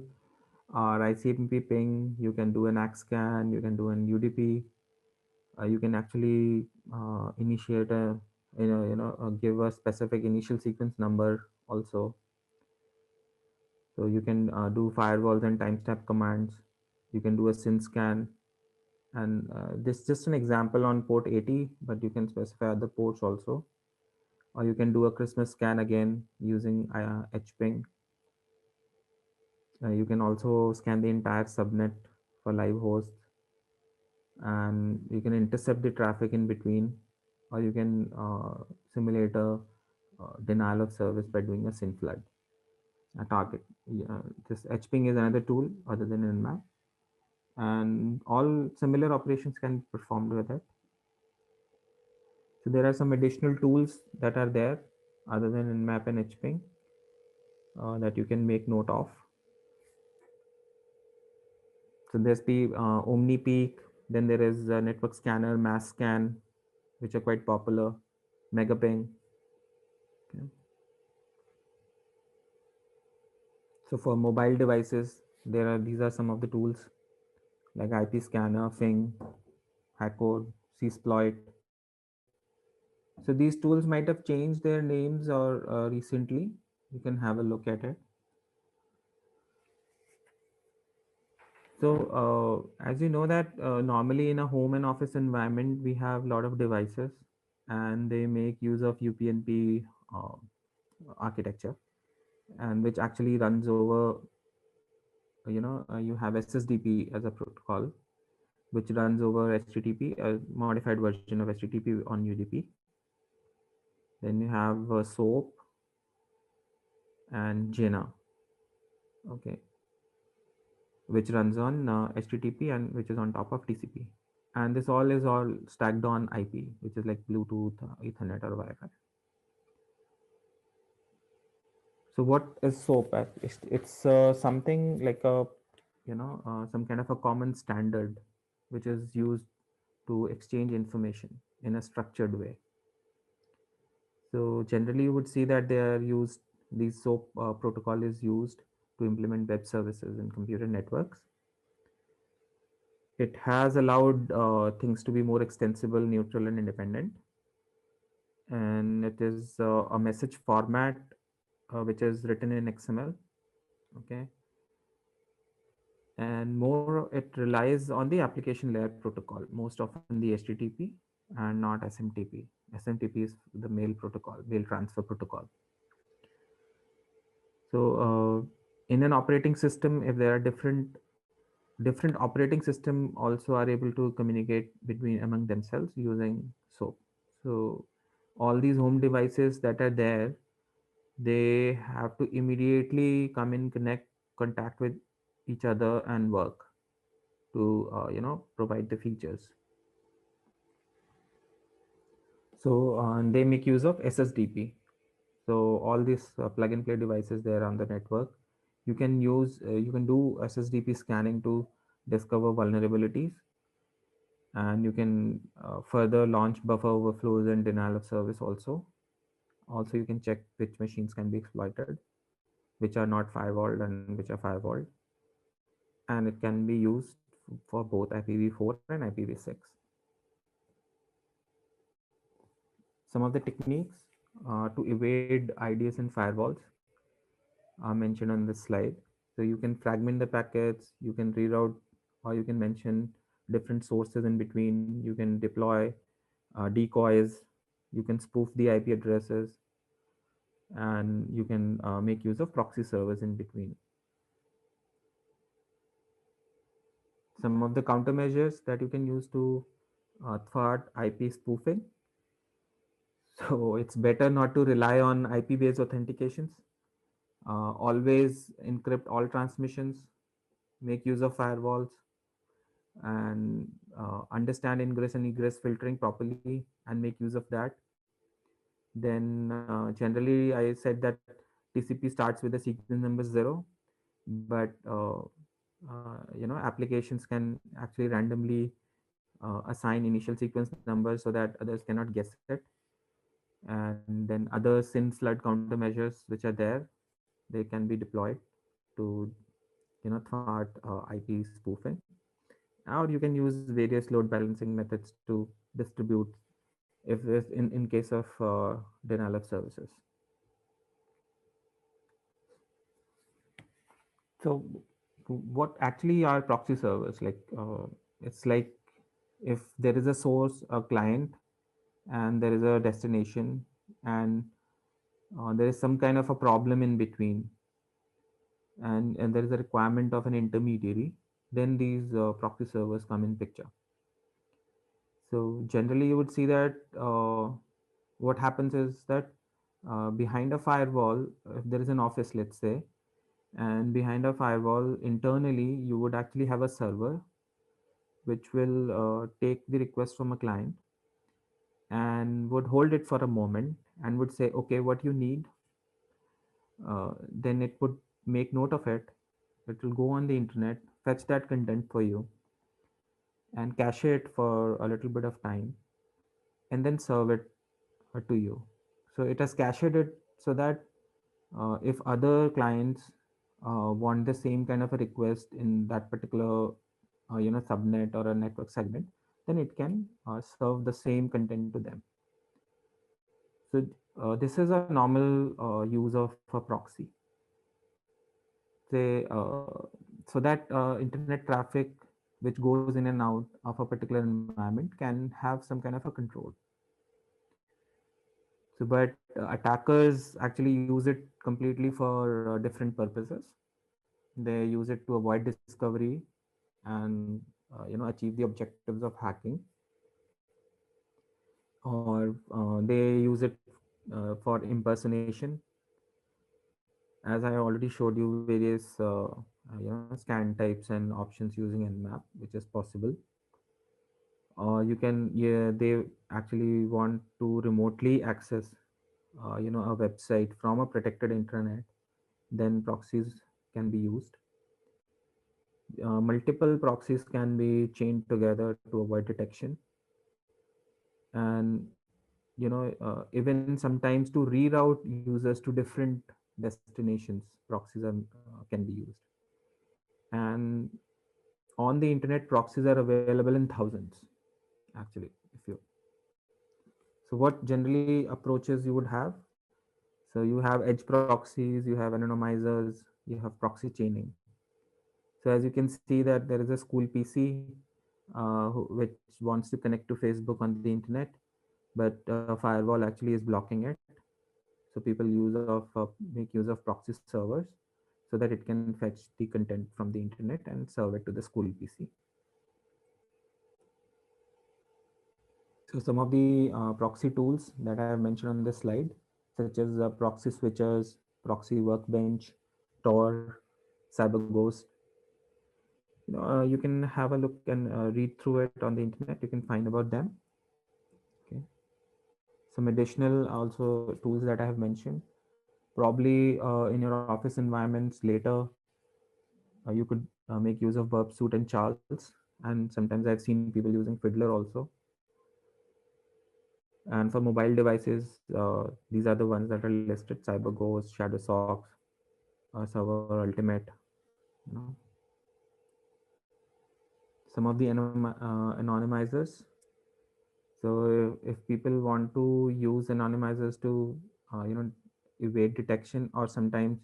are ICMP ping, you can do an ACK scan, you can do an UDP, You can actually initiate a give a specific initial sequence number also. So you can do firewalls and timestamp commands. You can do a syn scan, and this is just an example on port 80, but you can specify other ports also. Or you can do a Christmas scan again using hping. You can also scan the entire subnet for live hosts, and you can intercept the traffic in between, or you can simulate a denial of service by doing a SYN flood, a target. Yeah, this hping is another tool other than nmap, and all similar operations can be performed with it. So there are some additional tools that are there other than nmap and hping that you can make note of. So there's the OmniPeak, then there is Network Scanner, Mass Scan, which are quite popular, Megaping. Okay. So for mobile devices, these are some of the tools like IP Scanner, Fing, Hackcode, Csploit. So these tools might have changed their names or recently. You can have a look at it. So as you know that normally in a home and office environment, we have a lot of devices, and they make use of UPnP architecture, and which actually runs over, you have SSDP as a protocol, which runs over HTTP, a modified version of HTTP on UDP. Then you have SOAP and Jena, okay, which runs on HTTP and which is on top of TCP. And this all is all stacked on IP, which is like Bluetooth, Ethernet, or Wi-Fi. So what is SOAP? It's something like a, some kind of a common standard, which is used to exchange information in a structured way. So generally, you would see that they are used. These SOAP protocol is used to implement web services and computer networks. It has allowed things to be more extensible, neutral, and independent. And it is a message format which is written in XML. Okay, and more it relies on the application layer protocol, most often the HTTP and not SMTP. SMTP is the mail protocol, mail transfer protocol. So in an operating system, if there are different operating system also are able to communicate between among themselves using SOAP. So all these home devices that are there, they have to immediately come in contact with each other and work to provide the features. So they make use of SSDP. So all these plug and play devices there on the network, you can do SSDP scanning to discover vulnerabilities, and you can further launch buffer overflows and denial of service also. Also, you can check which machines can be exploited, which are not firewalled and which are firewalled, and it can be used for both IPv4 and IPv6. Some of the techniques to evade IDS and firewalls are mentioned on this slide. So you can fragment the packets, you can reroute, or you can mention different sources in between. You can deploy decoys, you can spoof the IP addresses, and you can make use of proxy servers in between. Some of the countermeasures that you can use to thwart IP spoofing. So it's better not to rely on IP-based authentications. Always encrypt all transmissions, make use of firewalls, and understand ingress and egress filtering properly and make use of that. Then generally, I said that TCP starts with the sequence number 0, but applications can actually randomly assign initial sequence numbers so that others cannot guess it. And then other SYN flood countermeasures which are there, they can be deployed to thwart IP spoofing. or you can use various load balancing methods to distribute if in case of denial of services. So what actually are proxy servers like? It's like if there is a source, a client, and there is a destination, and there is some kind of a problem in between, and there is a requirement of an intermediary, then these proxy servers come in picture. So generally you would see that what happens is that behind a firewall, if there is an office, let's say, and behind a firewall internally you would actually have a server which will take the request from a client and would hold it for a moment and would say, okay, what you need. Then it would make note of it. It will go on the internet, fetch that content for you, and cache it for a little bit of time, and then serve it to you. So it has cached it so that if other clients want the same kind of a request in that particular subnet or a network segment, then it can serve the same content to them. So this is a normal use of a proxy. Say so that internet traffic which goes in and out of a particular environment can have some kind of a control. So, but attackers actually use it completely for different purposes. They use it to avoid discovery and achieve the objectives of hacking, or they use it for impersonation. As I already showed you various scan types and options using Nmap, which is possible. You can yeah, they actually want to remotely access a website from a protected internet, then proxies can be used. Multiple proxies can be chained together to avoid detection, and even sometimes to reroute users to different destinations, proxies can be used. And on the internet, proxies are available in thousands, actually. If you So what generally approaches you would have? So you have edge proxies, you have anonymizers, you have proxy chaining. So as you can see that there is a school PC which wants to connect to Facebook on the internet, but firewall actually is blocking it. So people make use of proxy servers so that it can fetch the content from the internet and serve it to the school PC. So some of the proxy tools that I have mentioned on this slide, such as proxy switchers, proxy workbench, Tor, CyberGhost. You can have a look and read through it on the internet. You can find about them. Okay. Some additional also tools that I have mentioned. Probably in your office environments later, you could make use of Burp Suite and Charles. And sometimes I've seen people using Fiddler also. And for mobile devices, these are the ones that are listed: CyberGhost, ShadowSox, Server Ultimate. You know, some of the anonymizers. So if people want to use anonymizers to, evade detection or sometimes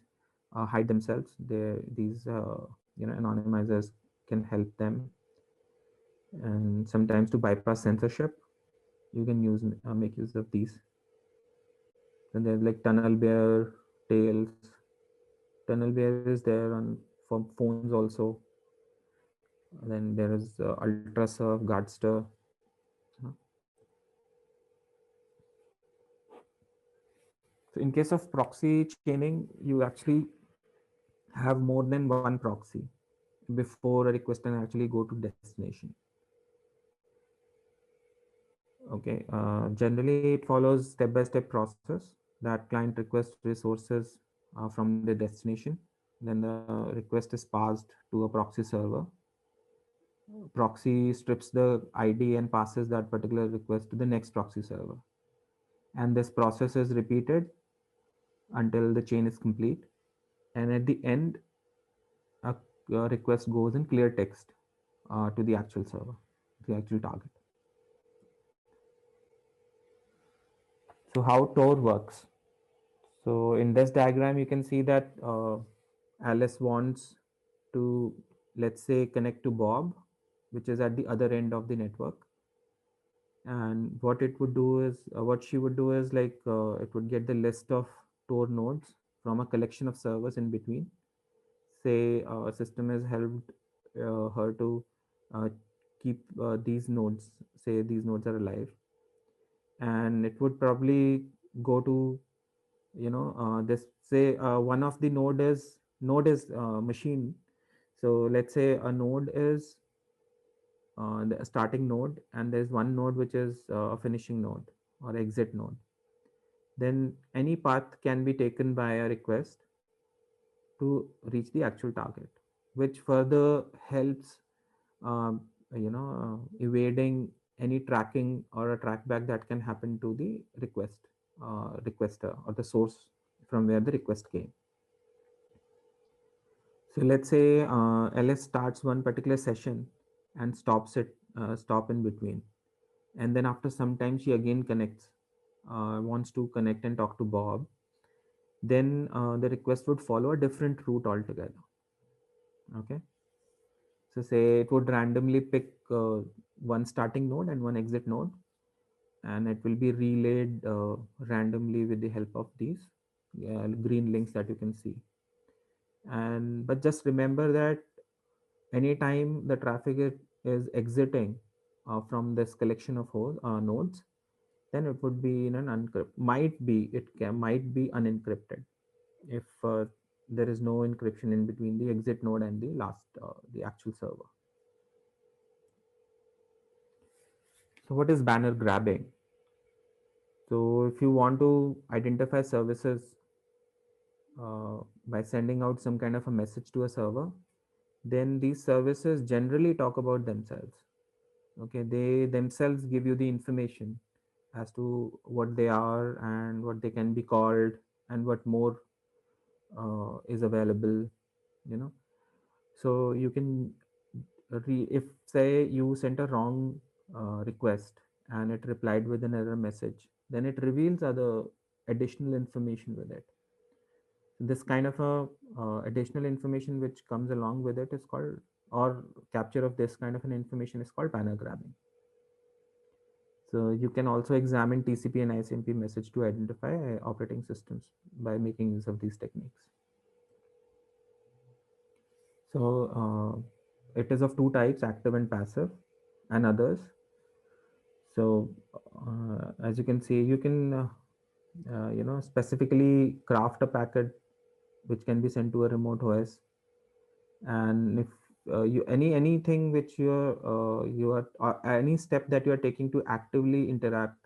hide themselves, these anonymizers can help them. And sometimes to bypass censorship, you can make use of these. And there's like Tunnel Bear, Tails. Tunnel Bear is there on for phones also. Then there is Ultrasurf, Guardster. uh, So in case of proxy chaining, you actually have more than one proxy before a request can actually go to destination. Okay. Generally, it follows step-by-step process that client requests resources from the destination. Then the request is passed to a proxy server. Proxy strips the ID and passes that particular request to the next proxy server. And this process is repeated until the chain is complete. And at the end, a request goes in clear text to the actual server, the actual target. So how Tor works. So in this diagram, you can see that Alice wants to, let's say, connect to Bob, which is at the other end of the network. And what it would do is, what she would do is like, it would get the list of Tor nodes from a collection of servers in between. Say a system has helped her to uh, keep these nodes, say these nodes are alive, and it would probably go to, this, say one of the node is machine. So let's say a node is the starting node, and there's one node which is a finishing node or exit node. Then any path can be taken by a request to reach the actual target, which further helps um, evading any tracking or a trackback that can happen to the requester or the source from where the request came. So let's say LS starts one particular session and stop in between, and then after some time she again connects, wants to connect and talk to Bob. Then the request would follow a different route altogether. Okay, so say it would randomly pick one starting node and one exit node, and it will be relayed randomly with the help of these green links that you can see. And but just remember that anytime the traffic is exiting from this collection of nodes, then it would be in an unencrypt, might be unencrypted if there is no encryption in between the exit node and the actual server. So what is banner grabbing? So if you want to identify services by sending out some kind of a message to a server, then these services generally talk about themselves. Okay, they themselves give you the information as to what they are and what they can be called and what more is available, you know. So you can if say you sent a wrong request and it replied with an error message, then it reveals other additional information with it. This kind of a additional information which comes along with it is called, or capture of this kind of an information is called banner grabbing. So you can also examine TCP and ICMP message to identify operating systems by making use of these techniques. So it is of two types, active and passive, and others. So as you can see, you can specifically craft a packet which can be sent to a remote OS. And if you anything which you are any step that you are taking to actively interact,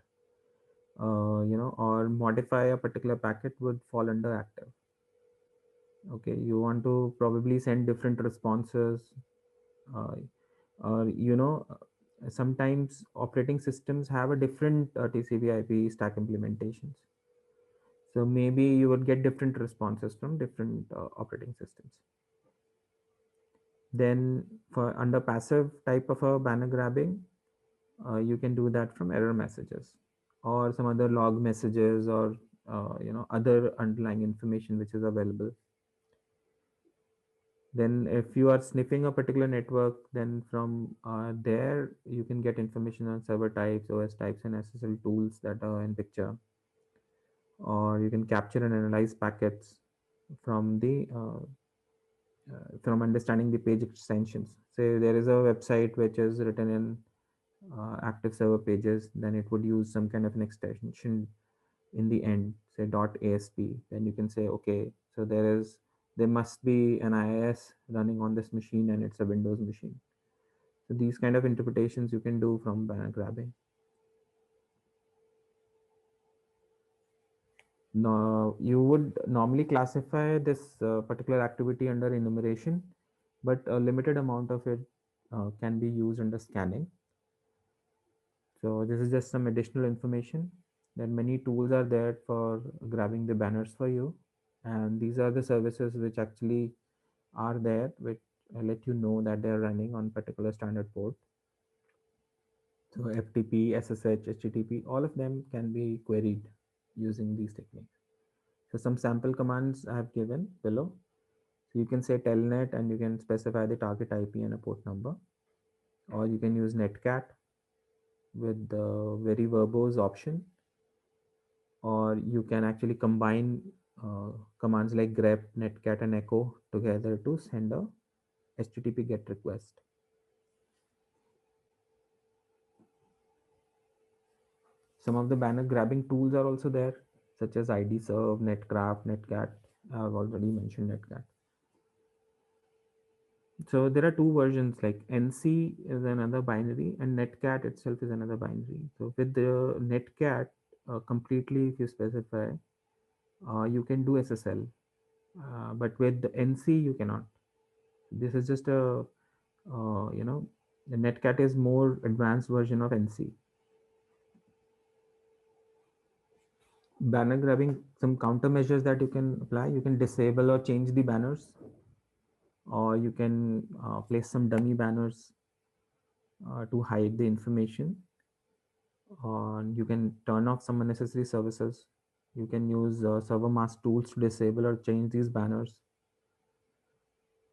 or modify a particular packet would fall under active. Okay, you want to probably send different responses, uh, or sometimes operating systems have a different TCP/IP stack implementations. So maybe you would get different responses from different operating systems. Then for under passive type of a banner grabbing, you can do that from error messages or some other log messages, or other underlying information which is available. Then if you are sniffing a particular network, then from there you can get information on server types, OS types, and SSL tools that are in picture. Or you can capture and analyze packets from the from understanding the page extensions. Say there is a website which is written in active server pages, then it would use some kind of an extension in the end, say .asp. Then you can say, okay, so there must be an IIS running on this machine and it's a Windows machine. So these kind of interpretations you can do from banner grabbing. Now, you would normally classify this particular activity under enumeration, but a limited amount of it can be used under scanning. So this is just some additional information. Then many tools are there for grabbing the banners for you, and these are the services which actually are there, which let you know that they are running on particular standard port. So FTP, SSH, HTTP, all of them can be queried using these techniques. So some sample commands I have given below. So you can say telnet and you can specify the target IP and a port number, or you can use netcat with the very verbose option, or you can actually combine uh, commands like grep, netcat, and echo together to send a HTTP GET request. Some of the banner grabbing tools are also there, such as IDserve, Netcraft, Netcat. I've already mentioned Netcat. So there are two versions, like NC is another binary and Netcat itself is another binary. So with the Netcat, completely if you specify, you can do SSL, but with the NC you cannot. This is just a, the Netcat is more advanced version of NC. Banner grabbing, some countermeasures that you can apply. You can disable or change the banners, or you can place some dummy banners to hide the information. You can turn off some unnecessary services. You can use server mask tools to disable or change these banners.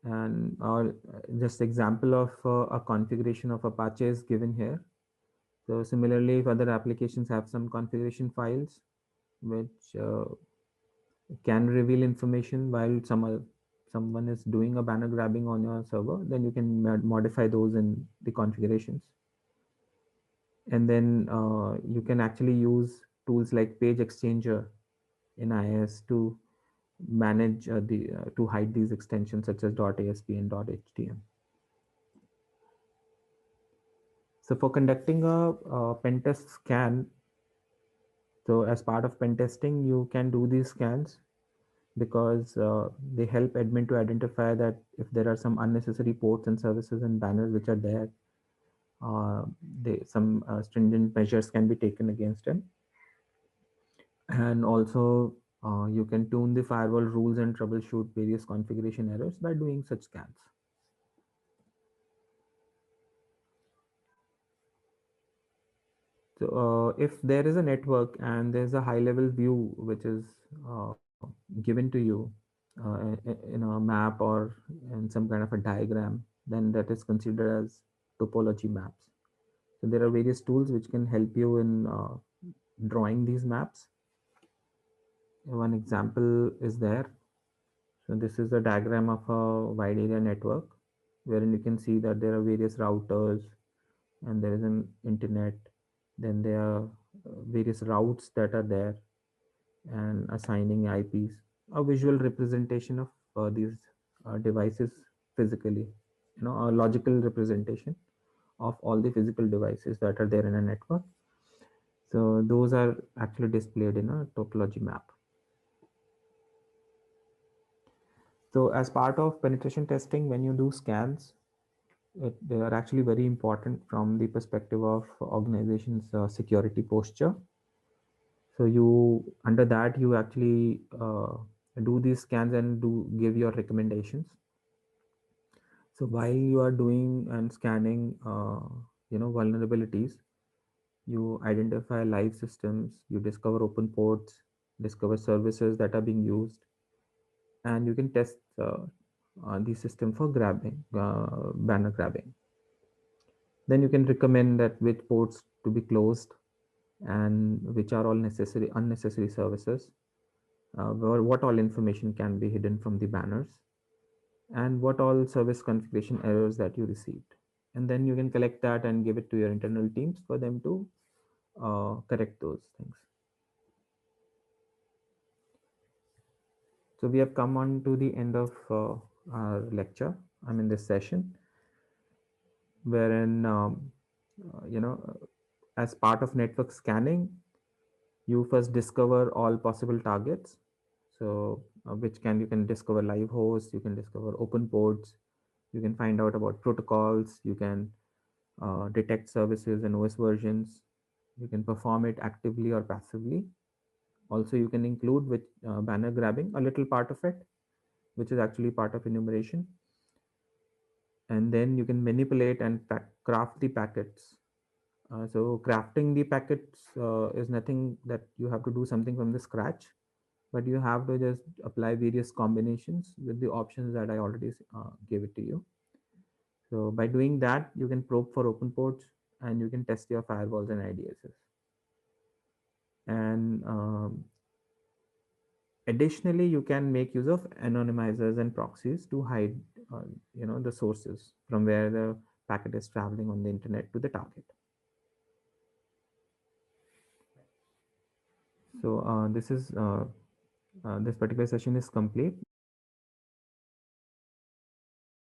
And just example of a configuration of Apache is given here. So similarly, if other applications have some configuration files which can reveal information while someone is doing a banner grabbing on your server, then you can modify those in the configurations. And then you can actually use tools like page exchanger in IIS to manage the to hide these extensions such as .asp and .htm. So for conducting a pen test scan, so as part of pen testing, you can do these scans because they help admin to identify that if there are some unnecessary ports and services and banners which are there, uh, some stringent measures can be taken against them. And also you can tune the firewall rules and troubleshoot various configuration errors by doing such scans. So if there is a network and there's a high level view which is uh, given to you in a map or in some kind of a diagram, then that is considered as topology maps. So there are various tools which can help you in drawing these maps. One example is there. So this is a diagram of a wide area network wherein you can see that there are various routers and there is an internet. Then there are various routes that are there and assigning IPs. A visual representation of these devices physically, a logical representation of all the physical devices that are there in a network. So those are actually displayed in a topology map. So as part of penetration testing, when you do scans, they are actually very important from the perspective of organization's security posture. So you under that you actually do these scans and do give your recommendations. So while you are doing and scanning, vulnerabilities, you identify live systems, you discover open ports, discover services that are being used, and you can test the system for banner grabbing. Then you can recommend that which ports to be closed and which are all unnecessary services, what all information can be hidden from the banners, and what all service configuration errors that you received. And then you can collect that and give it to your internal teams for them to correct those things. So we have come on to the end of our lecture. I'm in this session wherein, as part of network scanning, you first discover all possible targets. So which can you can discover live hosts, you can discover open ports, you can find out about protocols, you can detect services and OS versions, you can perform it actively or passively. Also you can include with banner grabbing a little part of it, which is actually part of enumeration. and then you can manipulate and craft the packets. So crafting the packets is nothing that you have to do something from the scratch, but you have to just apply various combinations with the options that I already gave it to you. So by doing that, you can probe for open ports and you can test your firewalls and IDSs. And additionally, you can make use of anonymizers and proxies to hide, uh, the sources from where the packet is traveling on the internet to the target. So this particular session is complete.